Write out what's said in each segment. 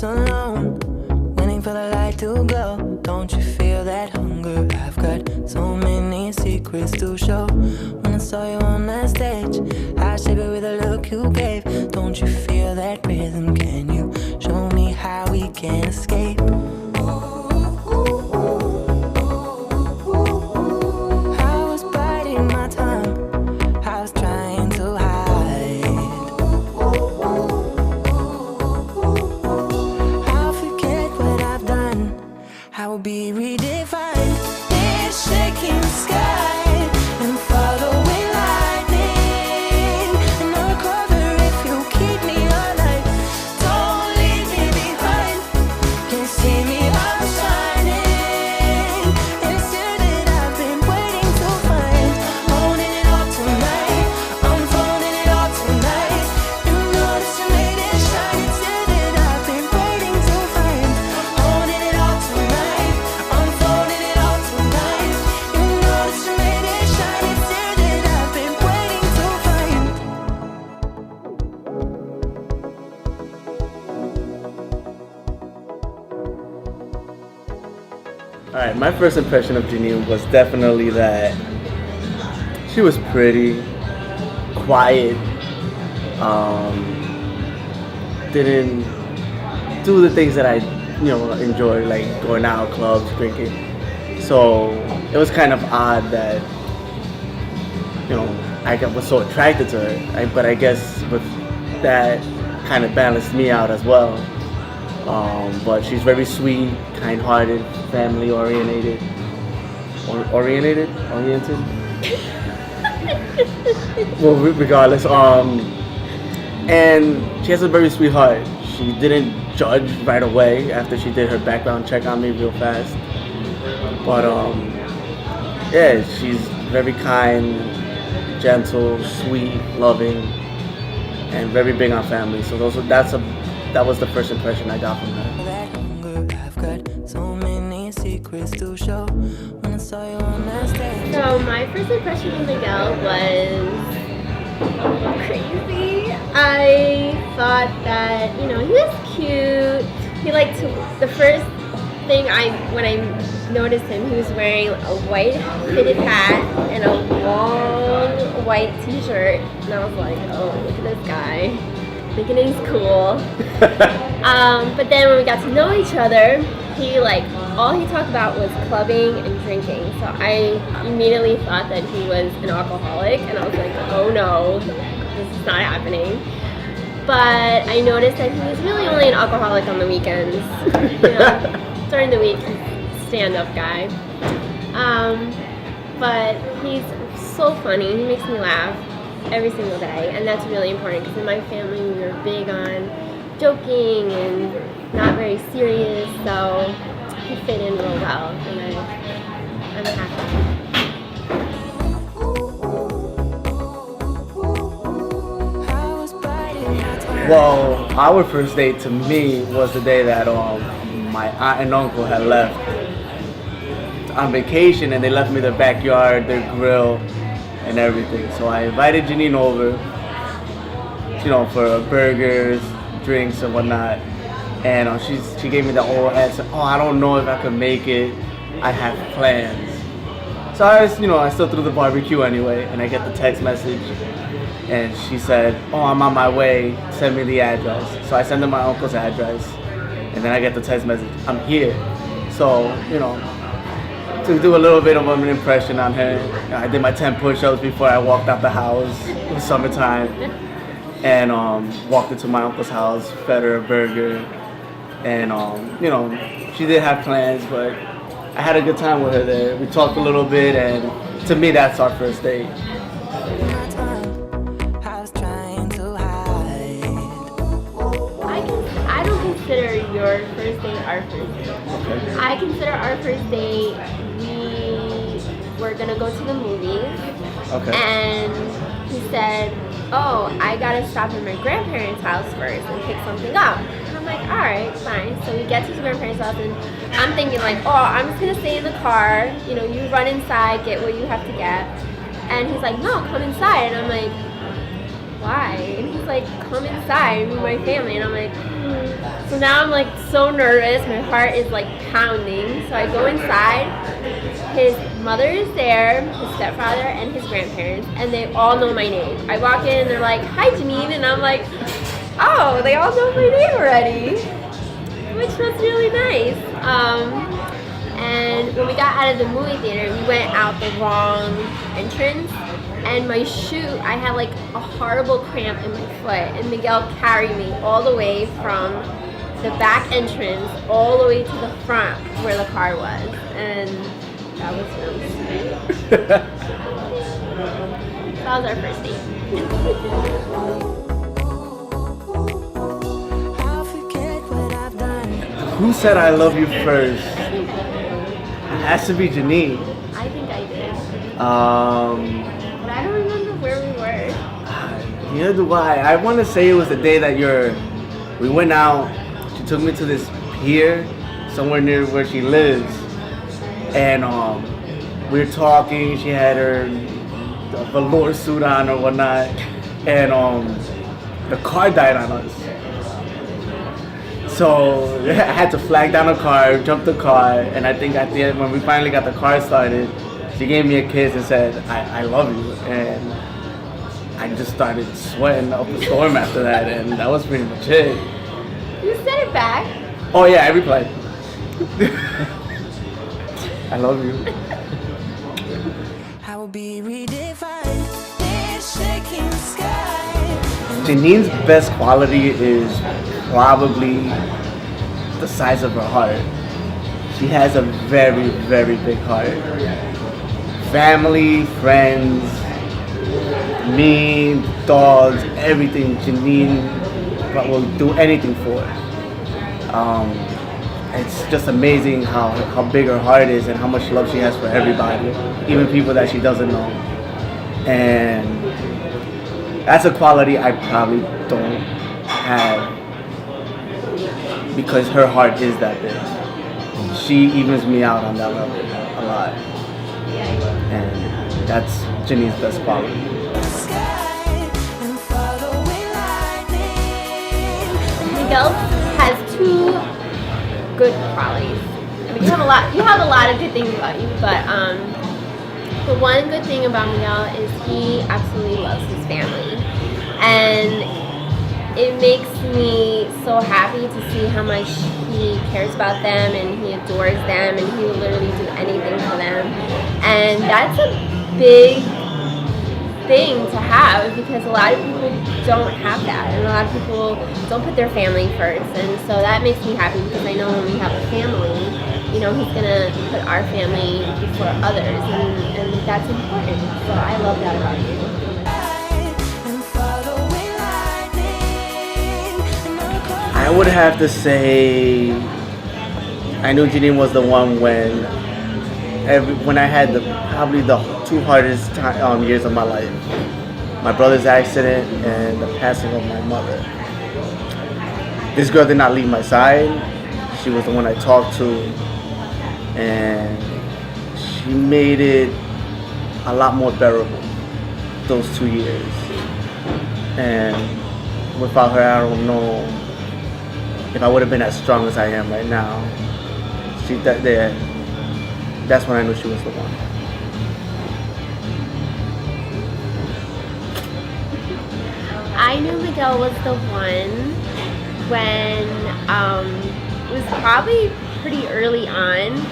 nights alone, waiting for the light to glow. Don't you feel that hunger? I've got so many secrets to show. When I saw you on that stage, I shivered with the look you gave. Don't you feel that rhythm? Can you show me how we can escape? I was biting my tongue, I was trying to hide. I'll forget what I've done, I will be redefined. It's shaking the sky and following lightning, and I'll recover if you keep me alive. Don't leave me behind. Can see me I'm shining. It's you that I've been waiting to find. Holding it all tonight, unfolding it all tonight. You know that you made it shine. It's you that I've been waiting to find. Holding it all tonight, unfolding it all tonight. You know that you made it shine. It's you that I've been waiting to find. Alright, my first impression of Janeen was definitely that she was pretty, quiet, didn't do the things that I, enjoy, like going out, clubs, drinking. So it was kind of odd that, I was so attracted to her. But I guess with that kind of balanced me out as well. But she's very sweet, kind-hearted, family-oriented. Oriented? Well, regardless. And she has a very sweet heart. She didn't judge right away after she did her background check on me real fast. But yeah, she's very kind, gentle, sweet, loving, and very big on family. So that was the first impression I got from her. That hunger, I've got so many secrets to show. When I saw you on that stage. So my first impression of Miguel was crazy. I thought that, he was cute. He liked to, the first thing when I noticed him, he was wearing a white fitted hat and a long white t-shirt. And I was like, oh, look at this guy. Thinking he's cool. But then when we got to know each other, all he talked about was clubbing and drinking. So I immediately thought that he was an alcoholic, and I was like, oh no, this is not happening. But I noticed that he was really only an alcoholic on the weekends. During the week, he's a stand-up guy. But he's so funny. He makes me laugh every single day, and that's really important because in my family we were big on joking and not very serious, so he fit in real well, and I'm happy. Well, our first date to me was the day that my aunt and uncle had left on vacation, and they left me their backyard, their grill, and everything. So I invited Janeen over, for burgers, drinks, and whatnot. And she gave me the old answer. Oh, I don't know if I can make it. I have plans. So I still threw the barbecue anyway, and I get the text message, and she said, oh, I'm on my way. Send me the address. So I send her my uncle's address, and then I get the text message. I'm here. So to do a little bit of an impression on her, I did my 10 push-ups before I walked out the house. It was summertime. And walked into my uncle's house, fed her a burger, and she did have plans, but I had a good time with her there. We talked a little bit, and to me, that's our first date. I don't consider your first date our first date. Okay. I consider our first date we're gonna go to the movies. Okay. And he said, oh, I gotta stop at my grandparents' house first and pick something up. And I'm like, all right, fine. So we get to his grandparents' house, and I'm thinking like, oh, I'm just gonna stay in the car. You run inside, get what you have to get. And he's like, no, come inside. And I'm like, why? And he's like, come inside, meet my family. And I'm like, So now I'm like so nervous. My heart is like pounding. So I go inside. His mother is there, his stepfather, and his grandparents, and they all know my name. I walk in and they're like, "Hi, Janeen," and I'm like, "Oh, they all know my name already," which was really nice. And when we got out of the movie theater, we went out the wrong entrance, and my shoe, I had like a horrible cramp in my foot, and Miguel carried me all the way from the back entrance all the way to the front where the car was, and that was really sweet. That was our first date. I'll forget what I've done. Who said I love you first? It has to be Janeen. I think I did. Um, But I don't remember where we were. neither do I. I want to say it was the day that we went out. She took me to this pier somewhere near where she lives, and we were talking. She had her velour suit on or whatnot, and the car died on us. So I had to flag down the car, jump the car, and I think at the end, when we finally got the car started, she gave me a kiss and said, I love you. And I just started sweating up a storm after that, and that was pretty much it. You said it back. Oh yeah, I replied. I love you. I will be redefined. This shaking sky. Janeen's best quality is probably the size of her heart. She has a very, very big heart. Family, friends, me, dogs, everything. Janeen will do anything for. It's just amazing how big her heart is and how much love she has for everybody, even people that she doesn't know. And that's a quality I probably don't have because her heart is that big. She evens me out on that level a lot. And that's Janeen's best quality. Sky and following lightning. Miguel has two good qualities. I mean, you have a lot of good things about you, but the one good thing about Miguel is he absolutely loves his family, and it makes me so happy to see how much he cares about them and he adores them and he will literally do anything for them. And that's a big thing to have because a lot of people don't have that, and a lot of people don't put their family first. And so that makes me happy because I know when we have a family, you know, he's gonna put our family before others, and that's important. So I love that about you. And following lightning. I would have to say I knew Janeen was the one when I had probably the two hardest years of my life. My brother's accident and the passing of my mother. This girl did not leave my side. She was the one I talked to, and she made it a lot more bearable those 2 years. And without her, I don't know if I would have been as strong as I am right now. That's when I knew she was the one. I knew Miguel was the one when it was probably pretty early on.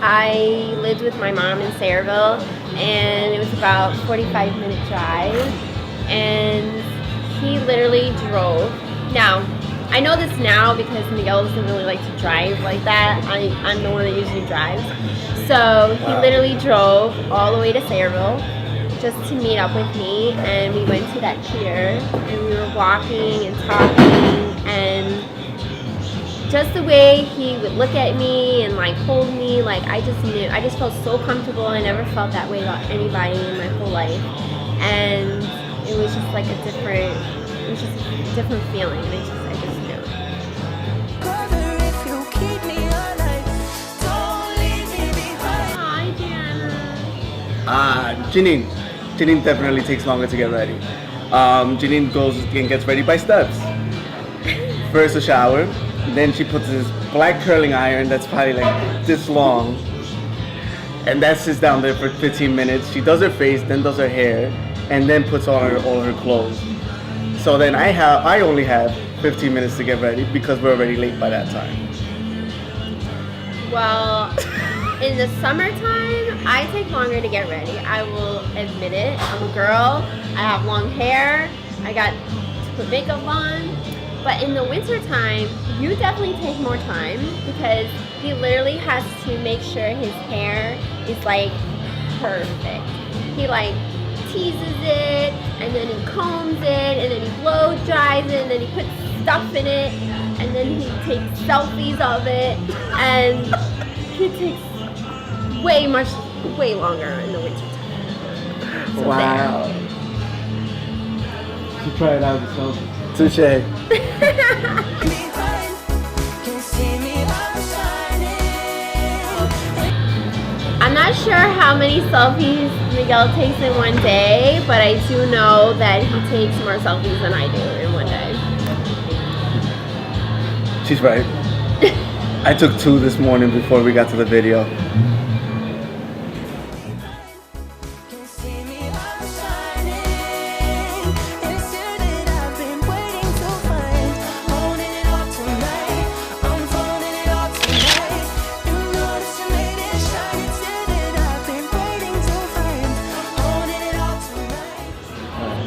I lived with my mom in Sayreville, and it was about 45-minute drive, and he literally drove. Now, I know this now because Miguel doesn't really like to drive like that. I'm the one that usually drives. So he literally drove all the way to Sayreville just to meet up with me, and we went to that pier, and we were walking and talking, and just the way he would look at me and like hold me, like I just felt so comfortable. I never felt that way about anybody in my whole life, and it was just like a different feeling, and I just knew. Brother, if you keep me alive, don't leave me behind. Hi, Jana. Janeen definitely takes longer to get ready. Janeen goes and gets ready by steps. First a shower, Then she puts this black curling iron that's probably like this long. And that sits down there for 15 minutes. She does her face, then does her hair, and then puts on all her clothes. So then I only have 15 minutes to get ready because we're already late by that time. Well, in the summertime, I take longer to get ready. I will admit it. I'm a girl. I have long hair. I got to put makeup on. But in the wintertime, you definitely take more time because he literally has to make sure his hair is like perfect. He like teases it, and then he combs it, and then he blow dries it, and then he puts stuff in it, and then he takes selfies of it, and he takes way longer in the wintertime. So wow. there. You try it out yourself. Touche. I'm not sure how many selfies Miguel takes in one day, but I do know that he takes more selfies than I do in one day. She's right. I took 2 this morning before we got to the video.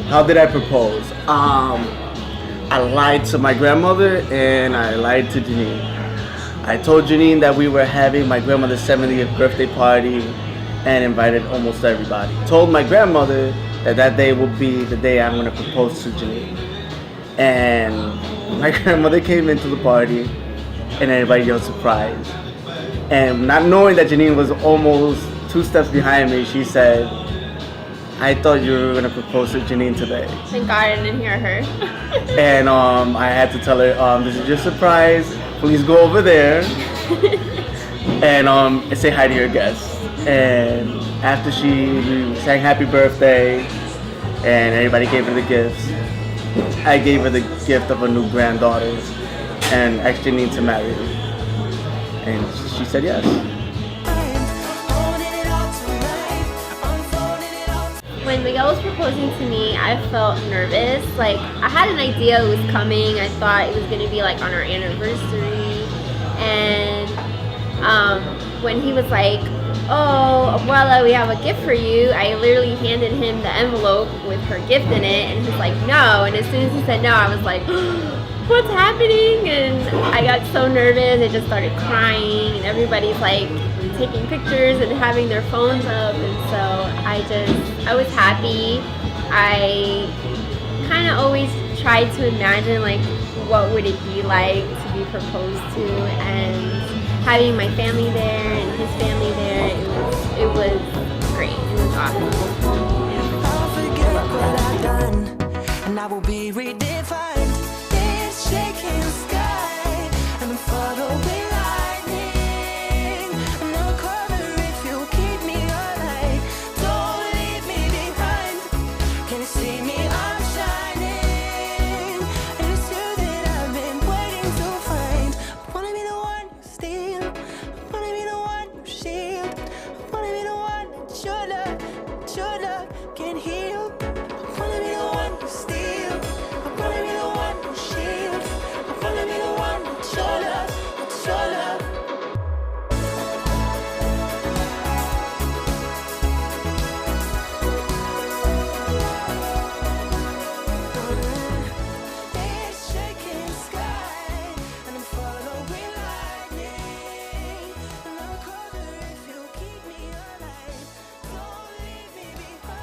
How did I propose? I lied to my grandmother and I lied to Janeen. I told Janeen that we were having my grandmother's 70th birthday party and invited almost everybody. Told my grandmother that that day will be the day I'm going to propose to Janeen. And my grandmother came into the party and everybody yelled surprise. And not knowing that Janeen was almost 2 steps behind me, she said, I thought you were gonna propose to Janeen today. Thank God I didn't hear her. And I had to tell her, this is your surprise. Please go over there and say hi to your guests. And after she sang happy birthday and everybody gave her the gifts, I gave her the gift of a new granddaughter and asked Janeen to marry me. And she said yes. When Miguel was proposing to me, I felt nervous. Like, I had an idea it was coming. I thought it was going to be like on our anniversary. And when he was like, oh, Abuela, we have a gift for you, I literally handed him the envelope with her gift in it. And he's like, no. And as soon as he said no, I was like, what's happening? And I got so nervous. I just started crying. And everybody's like taking pictures and having their phones up, and so I was happy. I kind of always tried to imagine like what would it be like to be proposed to, and having my family there and his family there, it was great. It was awesome. I'll forget what I've done, and I will be redefined. It's shaking the sky, and I'm far away. Can hear